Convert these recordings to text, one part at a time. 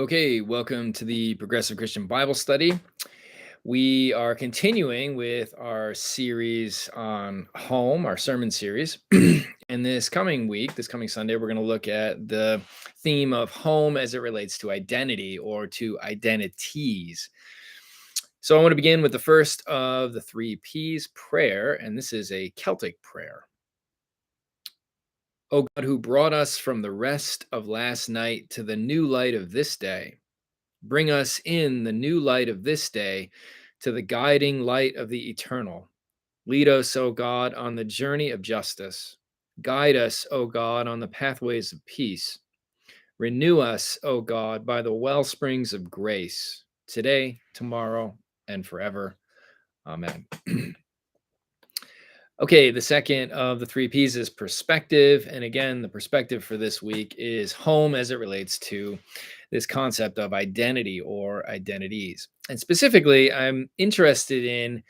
Okay, welcome to the Progressive Christian Bible Study. We are continuing with our series on home, our sermon series. And this coming week, this coming Sunday, we're going to look at the theme of home as it relates to identity or to identities. So I want to begin with the first of the three P's, prayer, and this is a Celtic prayer. O God, who brought us from the rest of last night to the new light of this day, bring us in the new light of this day to the guiding light of the eternal. Lead us, O God, on the journey of justice. Guide us, O God, on the pathways of peace. Renew us, O God, by the well springs of grace, today, tomorrow, and forever. Amen. Okay, the second of the three P's is perspective. And again, the perspective for this week is home as it relates to this concept of identity or identities. And specifically, I'm interested in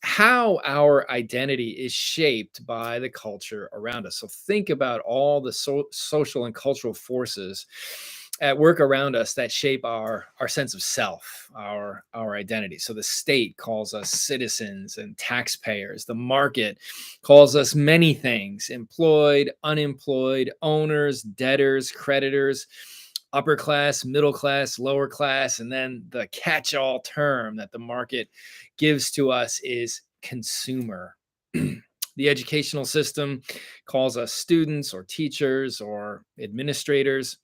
how our identity is shaped by the culture around us. So think about all the social and cultural forces at work around us that shape our sense of self, our identity. So the state calls us citizens and taxpayers. The market calls us many things: employed, unemployed, owners, debtors, creditors, upper class, middle class, lower class. And then the catch all term that the market gives to us is consumer. The educational system calls us students or teachers or administrators.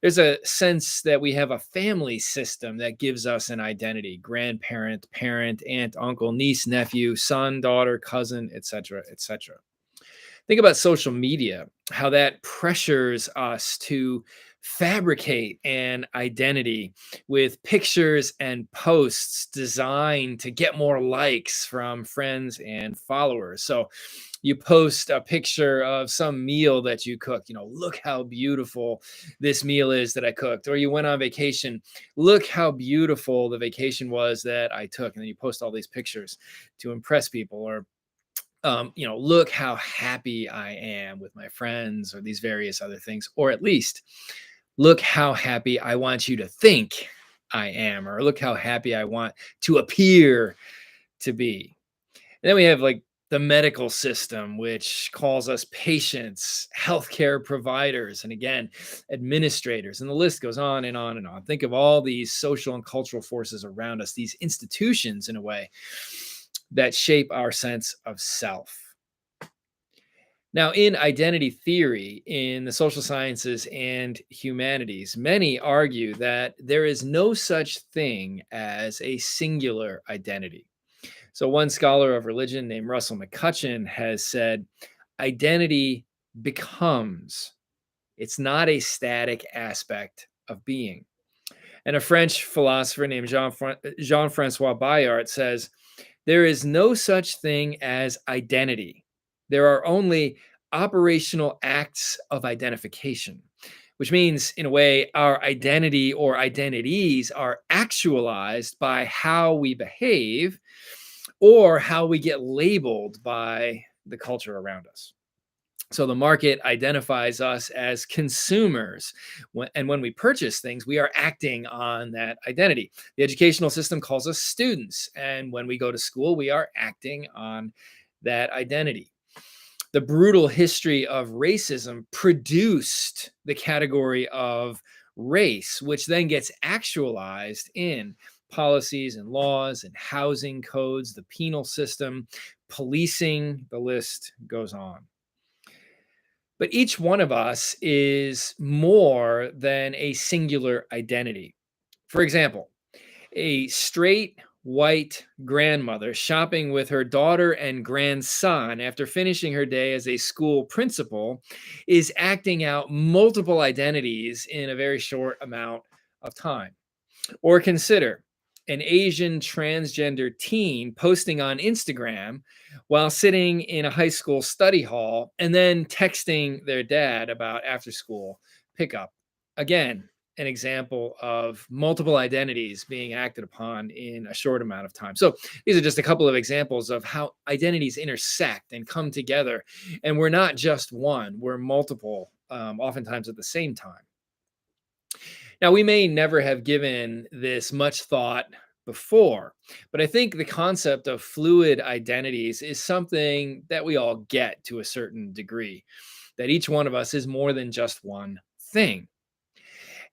There's a sense that we have a family system that gives us an identity: grandparent, parent, aunt, uncle, niece, nephew, son, daughter, cousin, etc., etc. Think about social media, how that pressures us to fabricate an identity with pictures and posts designed to get more likes from friends and followers. So you post a picture of some meal that you cooked, look how beautiful this meal is that I cooked. Or you went on vacation, look how beautiful the vacation was that I took. And then you post all these pictures to impress people. Or look how happy I am with my friends, or these various other things. Or at least, look how happy I want you to think I am, or look how happy I want to appear to be. And then we have like the medical system, which calls us patients, healthcare providers, and again, administrators. And the list goes on and on and on. Think of all these social and cultural forces around us, these institutions in a way that shape our sense of self. Now, in identity theory, in the social sciences and humanities, many argue that there is no such thing as a singular identity. So, one scholar of religion named Russell McCutcheon has said, identity becomes, it's not a static aspect of being. And a French philosopher named Jean Francois Bayart says, there is no such thing as identity. There are only operational acts of identification, which means, in a way, our identity or identities are actualized by how we behave or how we get labeled by the culture around us. So the market identifies us as consumers. And when we purchase things, we are acting on that identity. The educational system calls us students. And when we go to school, we are acting on that identity. The brutal history of racism produced the category of race, which then gets actualized in policies and laws and housing codes, the penal system, policing, the list goes on. But each one of us is more than a singular identity. For example, a straight white grandmother shopping with her daughter and grandson after finishing her day as a school principal is acting out multiple identities in a very short amount of time. Or consider an Asian transgender teen posting on Instagram while sitting in a high school study hall and then texting their dad about after school pickup. Again, an example of multiple identities being acted upon in a short amount of time. So these are just a couple of examples of how identities intersect and come together. And we're not just one, we're multiple, oftentimes at the same time. Now, we may never have given this much thought before, but I think the concept of fluid identities is something that we all get to a certain degree, that each one of us is more than just one thing.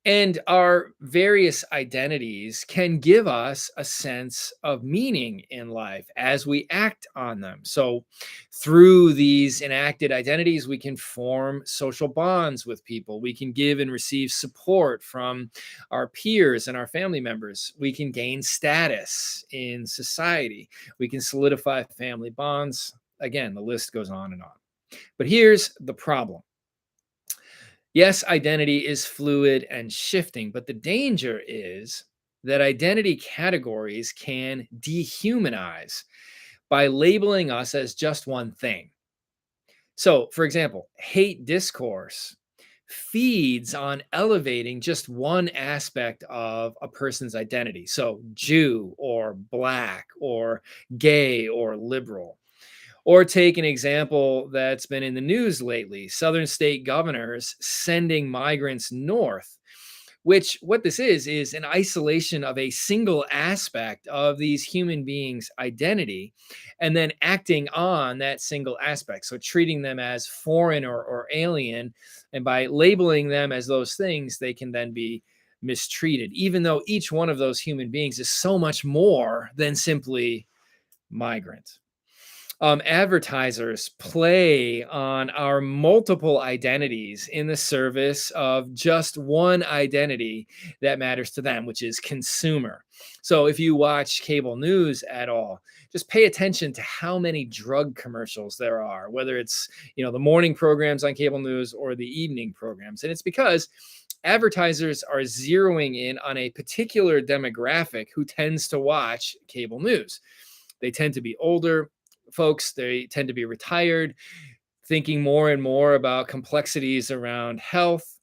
And our various identities can give us a sense of meaning in life as we act on them. So, through these enacted identities, we can form social bonds with people. We can give and receive support from our peers and our family members. We can gain status in society. We can solidify family bonds. Again, the list goes on and on. But here's the problem. Yes, identity is fluid and shifting, but the danger is that identity categories can dehumanize by labeling us as just one thing. So, for example, hate discourse feeds on elevating just one aspect of a person's identity. So, Jew or Black or gay or liberal. Or take an example that's been in the news lately, Southern state governors sending migrants north, which what this is an isolation of a single aspect of these human beings' identity and then acting on that single aspect. So treating them as foreign or alien. And by labeling them as those things, they can then be mistreated, even though each one of those human beings is so much more than simply migrant. Advertisers play on our multiple identities in the service of just one identity that matters to them, which is consumer. So if you watch cable news at all, just pay attention to how many drug commercials there are, whether it's, the morning programs on cable news or the evening programs. And it's because advertisers are zeroing in on a particular demographic who tends to watch cable news. They tend to be older folks, they tend to be retired, thinking more and more about complexities around health.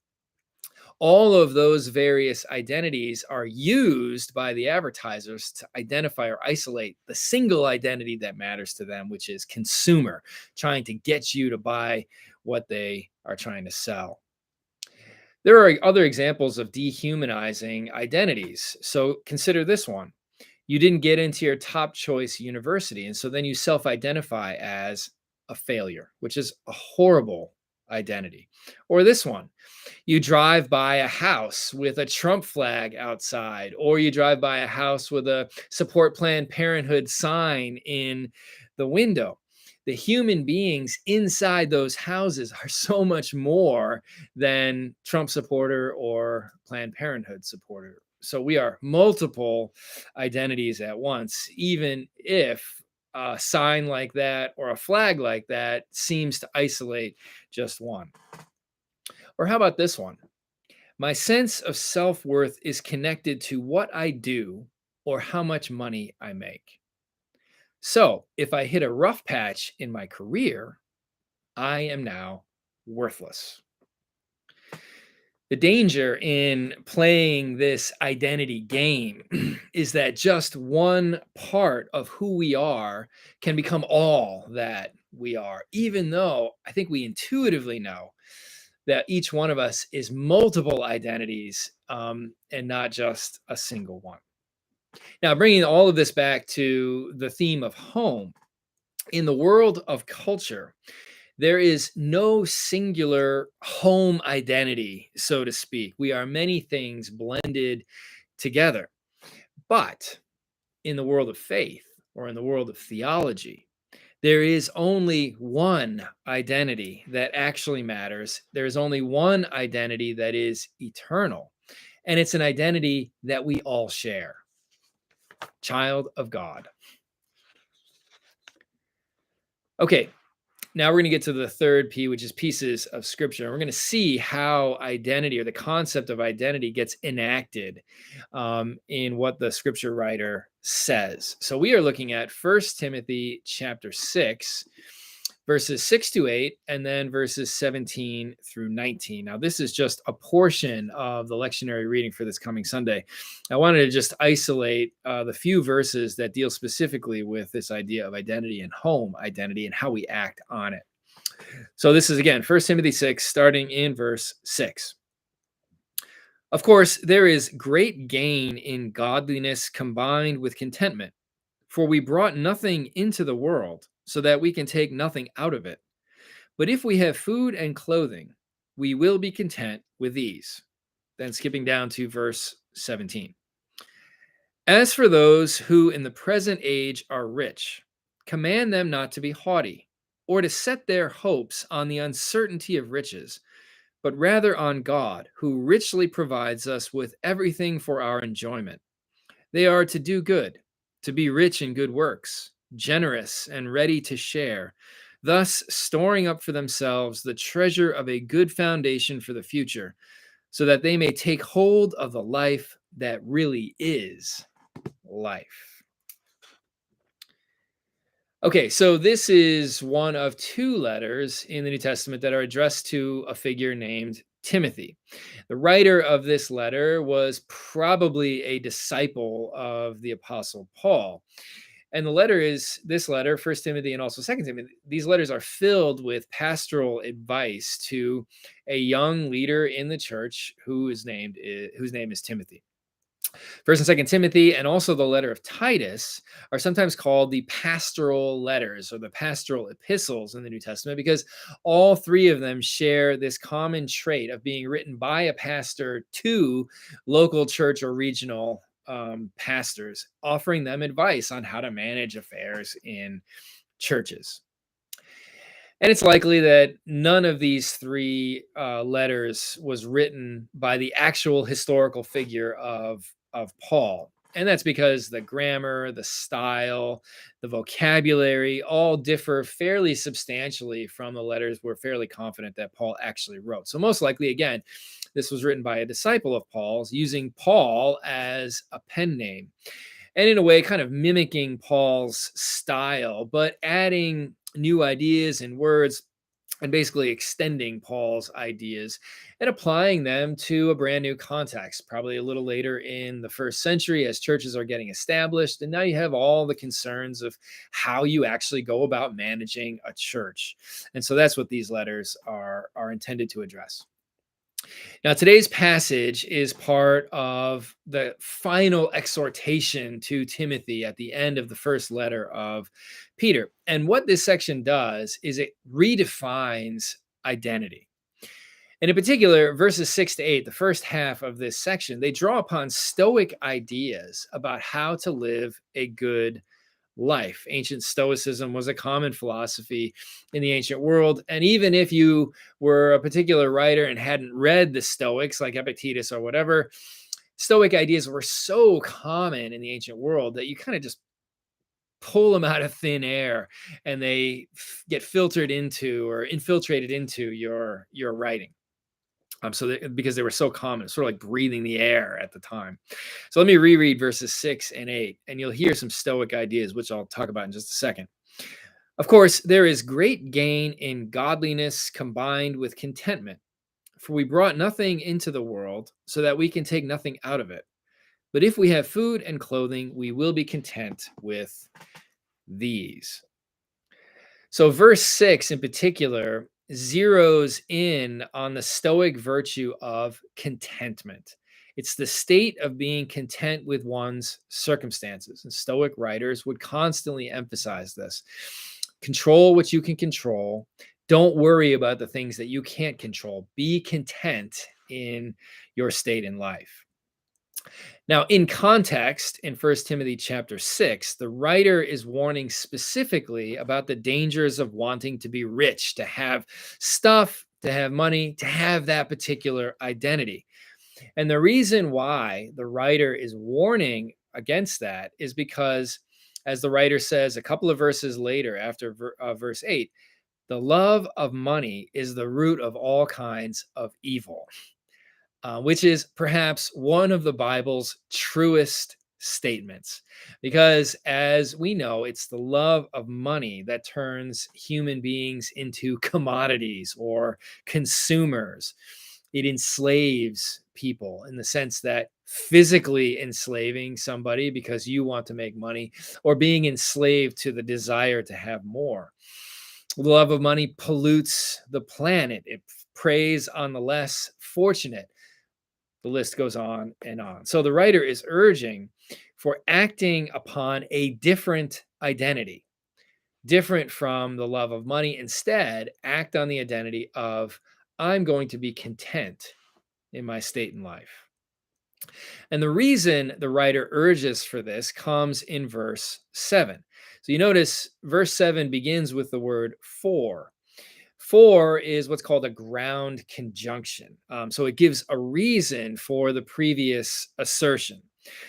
All of those various identities are used by the advertisers to identify or isolate the single identity that matters to them, which is consumer, trying to get you to buy what they are trying to sell. There are other examples of dehumanizing identities. So consider this one. You didn't get into your top choice university. And so then you self identify as a failure, which is a horrible identity. Or this one, you drive by a house with a Trump flag outside, or you drive by a house with a support Planned Parenthood sign in the window. The human beings inside those houses are so much more than Trump supporter or Planned Parenthood supporter. So we are multiple identities at once, even if a sign like that or a flag like that seems to isolate just one. Or how about this one? My sense of self worth is connected to what I do or how much money I make. So if I hit a rough patch in my career, I am now worthless. The danger in playing this identity game is that just one part of who we are can become all that we are, even though I think we intuitively know that each one of us is multiple identities and not just a single one. Now, bringing all of this back to the theme of home, in the world of culture, there is no singular home identity, so to speak. We are many things blended together. But in the world of faith or in the world of theology, there is only one identity that actually matters. There is only one identity that is eternal. And it's an identity that we all share: child of God. Okay, now we're going to get to the third P, which is pieces of scripture. And we're going to see how identity or the concept of identity gets enacted in what the scripture writer says. So we are looking at 1 Timothy chapter 6, verses 6 to 8, and then verses 17 through 19. Now, this is just a portion of the lectionary reading for this coming Sunday. I wanted to just isolate the few verses that deal specifically with this idea of identity and home identity and how we act on it. So this is, again, 1 Timothy 6, starting in verse 6. Of course, there is great gain in godliness combined with contentment, for we brought nothing into the world, so that we can take nothing out of it. But if we have food and clothing, we will be content with these. Then skipping down to verse 17. As for those who in the present age are rich, command them not to be haughty, or to set their hopes on the uncertainty of riches, but rather on God, who richly provides us with everything for our enjoyment. They are to do good, to be rich in good works, generous and ready to share, thus storing up for themselves the treasure of a good foundation for the future, so that they may take hold of the life that really is life. Okay, so this is one of two letters in the New Testament that are addressed to a figure named Timothy. The writer of this letter was probably a disciple of the Apostle Paul. And the letter is this letter, First Timothy and also Second Timothy. These letters are filled with pastoral advice to a young leader in the church whose name is Timothy. First and Second Timothy, and also the letter of Titus, are sometimes called the pastoral letters or the pastoral epistles in the New Testament because all three of them share this common trait of being written by a pastor to local church or regional pastors, offering them advice on how to manage affairs in churches. And it's likely that none of these three letters was written by the actual historical figure of Paul. And that's because the grammar, the style, the vocabulary all differ fairly substantially from the letters we're fairly confident that Paul actually wrote. So, most likely, again, this was written by a disciple of Paul's using Paul as a pen name. And in a way, kind of mimicking Paul's style, but adding new ideas and words and basically extending Paul's ideas and applying them to a brand new context, probably a little later in the first century as churches are getting established. And now you have all the concerns of how you actually go about managing a church. And so that's what these letters are intended to address. Now, today's passage is part of the final exhortation to Timothy at the end of the first letter of Peter. And what this section does is it redefines identity. And in particular, verses 6 to 8, the first half of this section, they draw upon Stoic ideas about how to live a good life. Ancient Stoicism was a common philosophy in the ancient world. And even if you were a particular writer and hadn't read the Stoics, like Epictetus or whatever, Stoic ideas were so common in the ancient world that you kind of just pull them out of thin air and they get filtered into or infiltrated into your writing. Because they were so common, sort of like breathing the air at the time. So let me reread verses 6 and 8, and you'll hear some Stoic ideas, which I'll talk about in just a second. Of course, there is great gain in godliness combined with contentment, for we brought nothing into the world so that we can take nothing out of it. But if we have food and clothing, we will be content with these. So, verse 6 in particular zeroes in on the Stoic virtue of contentment. It's the state of being content with one's circumstances. And Stoic writers would constantly emphasize this. Control what you can control. Don't worry about the things that you can't control. Be content in your state in life. Now, in context, in First Timothy chapter 6, the writer is warning specifically about the dangers of wanting to be rich, to have stuff, to have money, to have that particular identity. And the reason why the writer is warning against that is because, as the writer says a couple of verses later, after verse 8, the love of money is the root of all kinds of evil. Which is perhaps one of the Bible's truest statements. Because as we know, it's the love of money that turns human beings into commodities or consumers. It enslaves people in the sense that physically enslaving somebody because you want to make money, or being enslaved to the desire to have more. The love of money pollutes the planet. It preys on the less fortunate. The list goes on and on. So the writer is urging for acting upon a different identity, different from the love of money. Instead, act on the identity of I'm going to be content in my state in life. And the reason the writer urges for this comes in verse 7. So you notice verse 7 begins with the word for. For is what's called a ground conjunction. So it gives a reason for the previous assertion.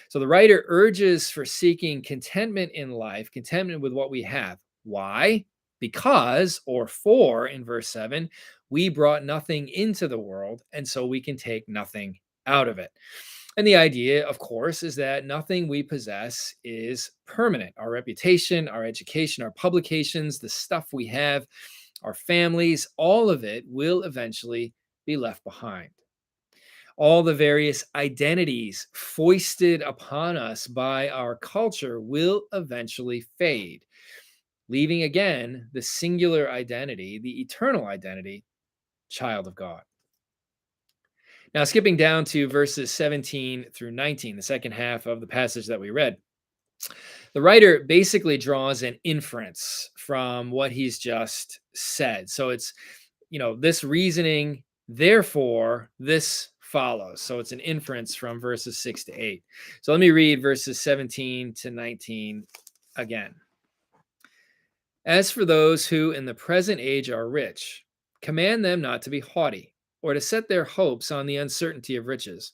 So the writer urges for seeking contentment in life, contentment with what we have. Why? Because, or for in verse 7, we brought nothing into the world, and so we can take nothing out of it. And the idea, of course, is that nothing we possess is permanent. Our reputation, our education, our publications, the stuff we have, our families, all of it will eventually be left behind. All the various identities foisted upon us by our culture will eventually fade, leaving again the singular identity, the eternal identity, child of God. Now, skipping down to verses 17 through 19, the second half of the passage that we read, the writer basically draws an inference from what he's just said. So it's, this reasoning, therefore, this follows. So it's an inference from verses 6 to 8. So let me read verses 17 to 19 again. As for those who in the present age are rich, command them not to be haughty, or to set their hopes on the uncertainty of riches,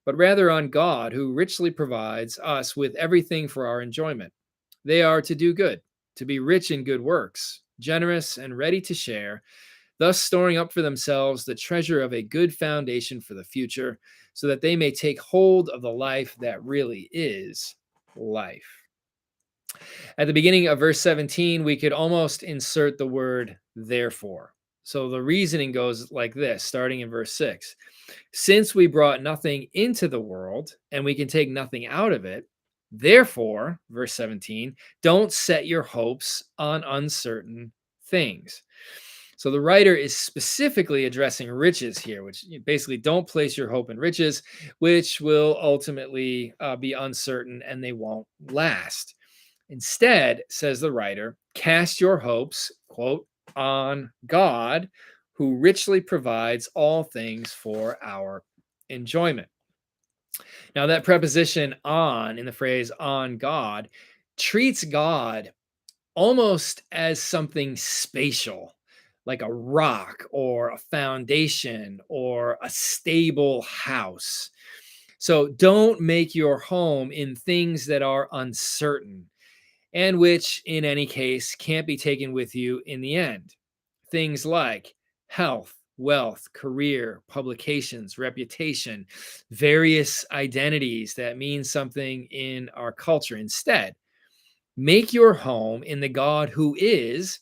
but rather on God, who richly provides us with everything for our enjoyment. They are to do good, to be rich in good works, generous and ready to share, thus storing up for themselves the treasure of a good foundation for the future, so that they may take hold of the life that really is life. At the beginning of verse 17, we could almost insert the word therefore. So the reasoning goes like this, starting in verse 6. Since we brought nothing into the world and we can take nothing out of it, therefore, verse 17, don't set your hopes on uncertain things. So the writer is specifically addressing riches here, which basically don't place your hope in riches, which will ultimately be uncertain and they won't last. Instead, says the writer, cast your hopes, quote, on God, who richly provides all things for our enjoyment. Now, that preposition on in the phrase on God treats God almost as something spatial, like a rock or a foundation or a stable house. So don't make your home in things that are uncertain and which, in any case, can't be taken with you in the end. Things like health, wealth, career, publications, reputation, various identities that mean something in our culture. Instead, make your home in the God who is,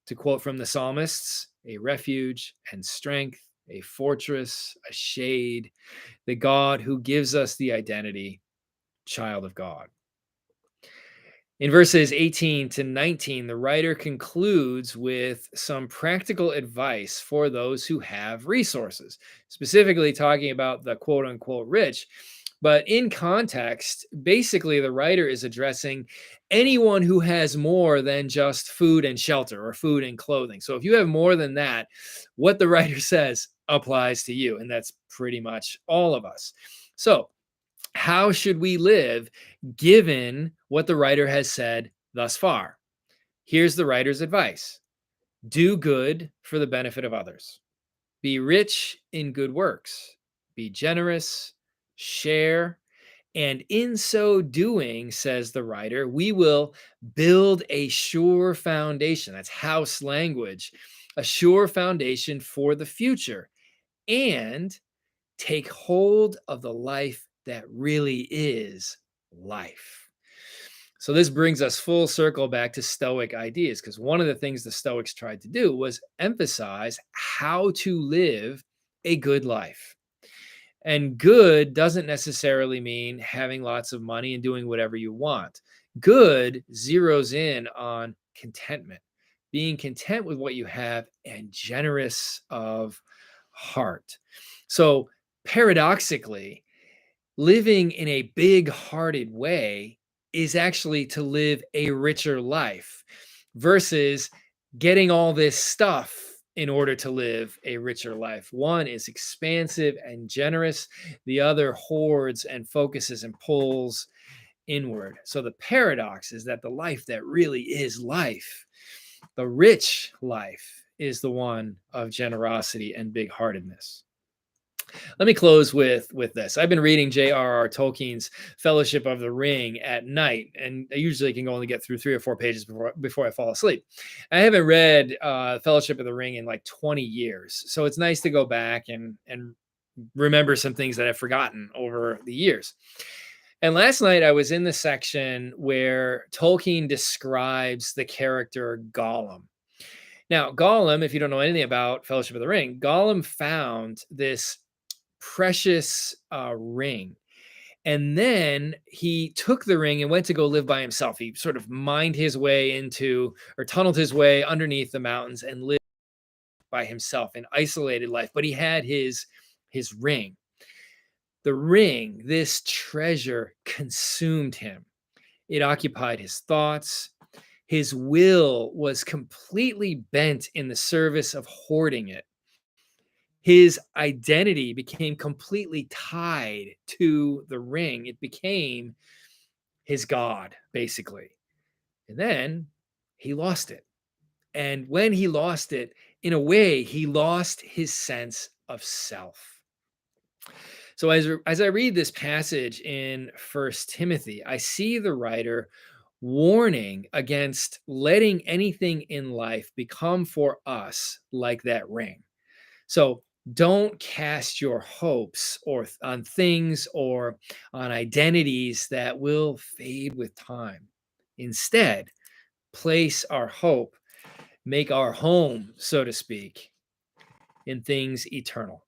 to quote from the psalmists, a refuge and strength, a fortress, a shade, the God who gives us the identity, child of God. In verses 18 to 19, the writer concludes with some practical advice for those who have resources, specifically talking about the quote unquote rich. But in context, basically, the writer is addressing anyone who has more than just food and shelter or food and clothing. So if you have more than that, what the writer says applies to you. And that's pretty much all of us. So, how should we live given what the writer has said thus far? Here's the writer's advice: do good for the benefit of others, be rich in good works, be generous, share, and in so doing, says the writer, we will build a sure foundation. That's house language, a sure foundation for the future, and take hold of the life that really is life. So this brings us full circle back to Stoic ideas, because one of the things the Stoics tried to do was emphasize how to live a good life. And good doesn't necessarily mean having lots of money and doing whatever you want. Good zeroes in on contentment, being content with what you have and generous of heart. So Paradoxically, living in a big-hearted way is actually to live a richer life versus getting all this stuff in order to live a richer life. One is expansive and generous, the other hoards and focuses and pulls inward. So the paradox is that the life that really is life, the rich life, is the one of generosity and big-heartedness. Let me close with this. I've been reading J.R.R. Tolkien's Fellowship of the Ring at night, and I usually can only get through 3 or 4 pages before I fall asleep. I haven't read Fellowship of the Ring in like 20 years, so it's nice to go back and remember some things that I've forgotten over the years. And last night I was in the section where Tolkien describes the character Gollum. Now, Gollum, if you don't know anything about Fellowship of the Ring, Gollum found this precious ring. And then he took the ring and went to go live by himself. He sort of mined his way into, or tunneled his way underneath the mountains and lived by himself in isolated life. But he had his ring. The ring, this treasure, consumed him. It occupied his thoughts. His will was completely bent in the service of hoarding it. His identity became completely tied to the ring. It became his God, basically. And then he lost it. And when he lost it, in a way, he lost his sense of self. So as I read this passage in First Timothy, I see the writer warning against letting anything in life become for us like that ring. So don't cast your hopes on things or on identities that will fade with time. Instead, place our hope, make our home, so to speak, in things eternal.